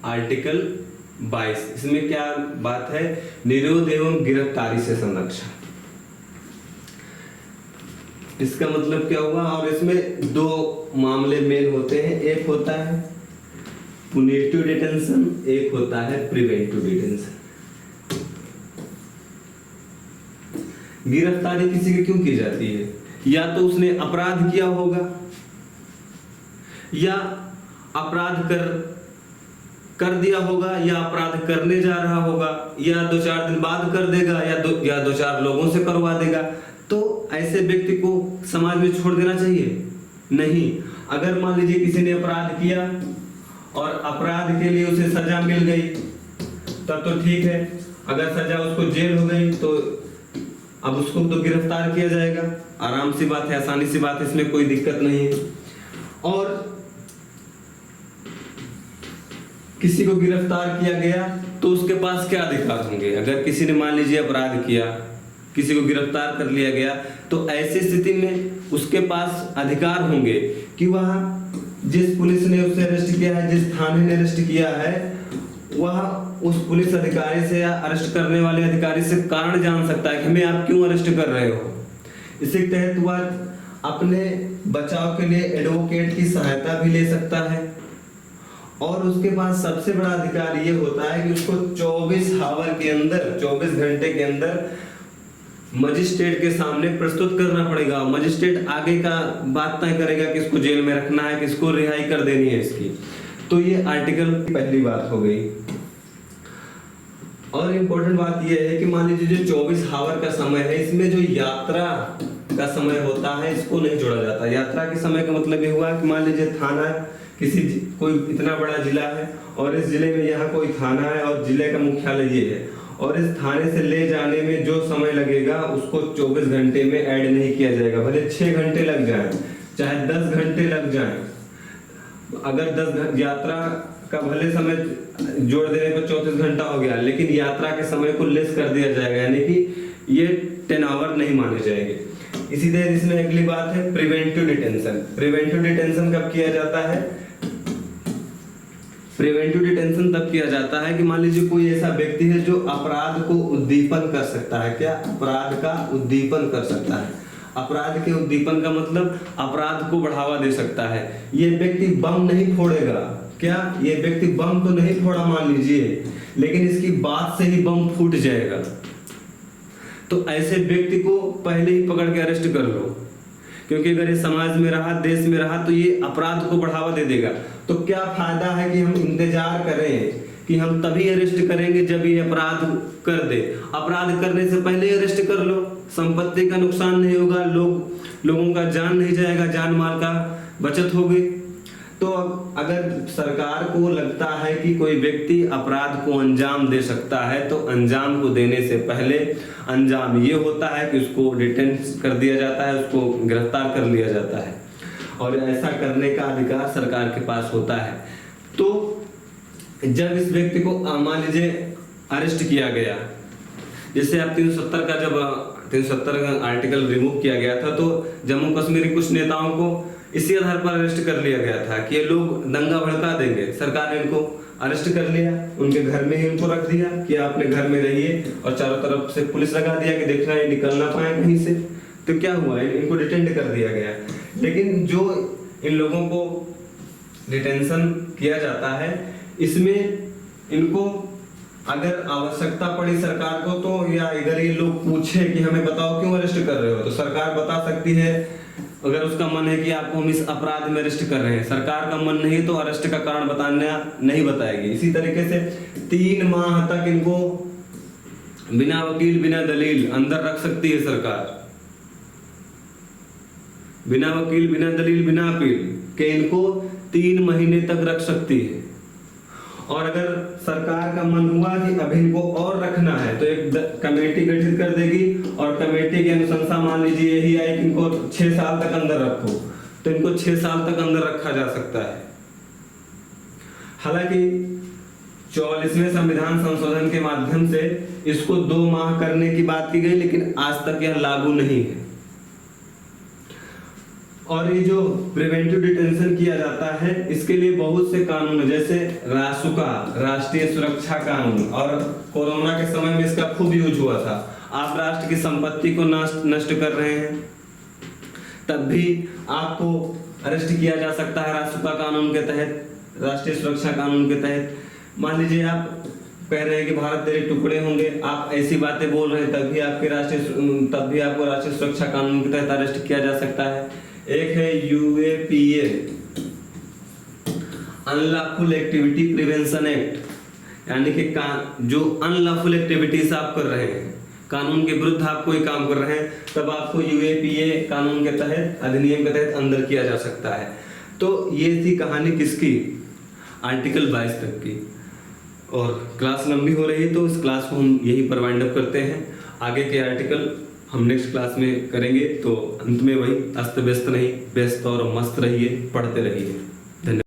Article 22, इसमें क्या बात है? निरोध एवं गिरफ्तारी से संरक्षण। इसका मतलब क्या हुआ? और इसमें दो मामले मेन होते हैं, एक होता है पुनिटिव डिटेंशन, एक होता है प्रिवेंटिव डिटेंशन। गिरफ्तारी किसी की क्यों की जाती है? या तो उसने अपराध किया होगा, या अपराध कर दिया होगा, या अपराध करने जा रहा होगा, या 2-4 दिन बाद कर देगा, या 2-4 लोगों से करवा देगा। तो ऐसे व्यक्ति को समाज में छोड़ देना चाहिए? नहीं। अगर मान लीजिए किसी ने अपराध किया और अपराध के लिए उसे सजा मिल गई तब तो ठीक है, अगर सजा उसको जेल हो गई तो अब उसको तो गिरफ्तार किया जाएगा, आराम सी बात है, आसानी सी बात है, इसमें कोई दिक्कत नहीं है। और किसी को गिरफ्तार किया गया तो उसके पास क्या अधिकार होंगे? अगर किसी ने मान लीजिए अपराध किया, किसी को गिरफ्तार कर लिया गया, तो ऐसी स्थिति में उसके पास अधिकार होंगे कि वह जिस पुलिस ने उसे अरेस्ट किया है, जिस थाने ने अरेस्ट किया है, वह उस पुलिस अधिकारी से या अरेस्ट करने वाले अधिकारी से कारण जान सकता है कि हमें आप क्यों अरेस्ट कर रहे हो। इसी के तहत वह अपने बचाव के लिए एडवोकेट की सहायता भी ले सकता है। और उसके पास सबसे बड़ा अधिकार ये होता है कि उसको 24 आवर के अंदर, 24 घंटे के अंदर मजिस्ट्रेट के सामने प्रस्तुत करना पड़ेगा। मजिस्ट्रेट आगे का बात तय करेगा कि इसको जेल में रखना है, किसको रिहाई कर देनी है इसकी। तो ये आर्टिकल की पहली बात हो गई। और इम्पोर्टेंट बात यह है कि मान लीजिए जो 24 आवर का समय है, इसमें जो यात्रा का समय होता है इसको नहीं जोड़ा जाता। यात्रा के समय का मतलब ये हुआ कि मान लीजिए थाना कोई इतना बड़ा जिला है और इस जिले में यहाँ कोई थाना है और जिले का मुख्यालय ये है, और इस थाने से ले जाने में जो समय लगेगा उसको 24 घंटे में ऐड नहीं किया जाएगा। भले 6 घंटे लग जाए, चाहे 10 घंटे लग जाए, अगर 10 यात्रा का भले समय जोड़ देने पर 34 घंटा हो गया, लेकिन यात्रा के समय को लेस कर दिया जाएगा, यानी कि ये 10 आवर नहीं माने जाएंगे। इसी तरह इसमें अगली बात है प्रिवेंटिव डिटेंशन। प्रिवेंटिव डिटेंशन कब किया जाता है? प्रिवेंटिव डिटेंशन तब किया जाता है कि मान लीजिए कोई ऐसा व्यक्ति है जो अपराध को उद्दीपन कर सकता है। क्या? अपराध का उद्दीपन कर सकता है। अपराध के उद्दीपन का मतलब अपराध को बढ़ावा दे सकता है। ये व्यक्ति बम नहीं फोड़ेगा। क्या? ये व्यक्ति बम तो नहीं फोड़ा मान लीजिए, लेकिन इसकी बात से ही बम फूट जाएगा। तो ऐसे व्यक्ति को पहले ही पकड़ के अरेस्ट कर लो, क्योंकि अगर ये समाज में रहा, देश में रहा, तो ये अपराध को बढ़ावा दे देगा। तो क्या फायदा है कि हम इंतजार करें कि हम तभी अरेस्ट करेंगे जब ये अपराध कर दे। अपराध करने से पहले अरेस्ट कर लो, संपत्ति का नुकसान नहीं होगा, लोगों का जान नहीं जाएगा, जान माल का बचत होगी। तो अगर सरकार को लगता है कि कोई व्यक्ति अपराध को अंजाम दे सकता है, तो अंजाम को देने से पहले अंजाम ये होता है कि उसको डिटेन कर दिया जाता है, उसको गिरफ्तार कर लिया जाता है, और ऐसा करने का अधिकार सरकार के पास होता है। तो जब इस व्यक्ति को मान लीजिए अरेस्ट किया गया, जैसे आप 370 का जब 370 का आर्टिकल रिमूव किया गया था, तो जम्मू कश्मीर के कुछ नेताओं को इसी आधार पर अरेस्ट कर लिया गया था कि ये लोग दंगा भड़का देंगे। सरकार ने इनको अरेस्ट कर लिया, उनके घर में ही इनको रख दिया कि आप अपने घर में रहिए, और चारों तरफ से पुलिस लगा दिया कि देखना ये निकल ना पाए कहीं से। तो क्या हुआ? इनको डिटेंड कर दिया गया। लेकिन जो इन लोगों को डिटेंशन किया जाता है, इसमें इनको अगर आवश्यकता पड़ी सरकार को, तो या अगर ये लोग पूछे कि हमें बताओ क्यों अरेस्ट कर रहे हो, तो सरकार बता सकती है। अगर उसका मन है कि आपको हम इस अपराध में अरेस्ट कर रहे हैं, सरकार का मन नहीं तो अरेस्ट का कारण बताना नहीं बताएगी। इसी तरीके से 3 माह तक इनको बिना वकील बिना दलील अंदर रख सकती है सरकार। बिना वकील बिना दलील बिना अपील के इनको 3 महीने तक रख सकती है। और अगर सरकार का मन हुआ कि अभी इनको और रखना है, तो एक कमेटी गठित कर देगी, और कमेटी की अनुशंसा मान लीजिए यही आई कि इनको 6 साल तक अंदर रखो, तो इनको 6 साल तक अंदर रखा जा सकता है। हालांकि 44वें संविधान संशोधन के माध्यम से इसको 2 माह करने की बात की गई, लेकिन आज तक यह लागू नहीं है। और ये जो प्रिवेंटिव डिटेंशन किया जाता है इसके लिए बहुत से कानून है, जैसे रासुका, राष्ट्रीय सुरक्षा कानून, और कोरोना के समय में इसका खूब यूज हुआ था। आप राष्ट्र की संपत्ति को नष्ट कर रहे हैं तब भी आपको अरेस्ट किया जा सकता है रासुका कानून के तहत, राष्ट्रीय सुरक्षा कानून के तहत। मान लीजिए आप कह रहे हैं कि भारत तेरे टुकड़े होंगे, आप ऐसी बातें बोल रहे हैं, तब भी आपको राष्ट्रीय सुरक्षा कानून के तहत अरेस्ट किया जा सकता है। एक है UAPA, unlawful activity prevention act, यानी कि जो अनलॉफुल एक्टिविटीज आप कर रहे हैं, कानून के विरुद्ध आप कोई काम कर रहे हैं, तब आपको यूएपीए कानून के तहत, अधिनियम के तहत अंदर किया जा सकता है। तो ये थी कहानी किसकी, आर्टिकल 22 तक की। और क्लास लंबी हो रही है तो इस क्लास को हम यहीं पर वाइंड अप करते हैं। आगे के आर्टिकल हम नेक्स्ट क्लास में करेंगे। तो अंत में वही, अस्त व्यस्त नहीं, व्यस्त और मस्त रहिए, पढ़ते रहिए।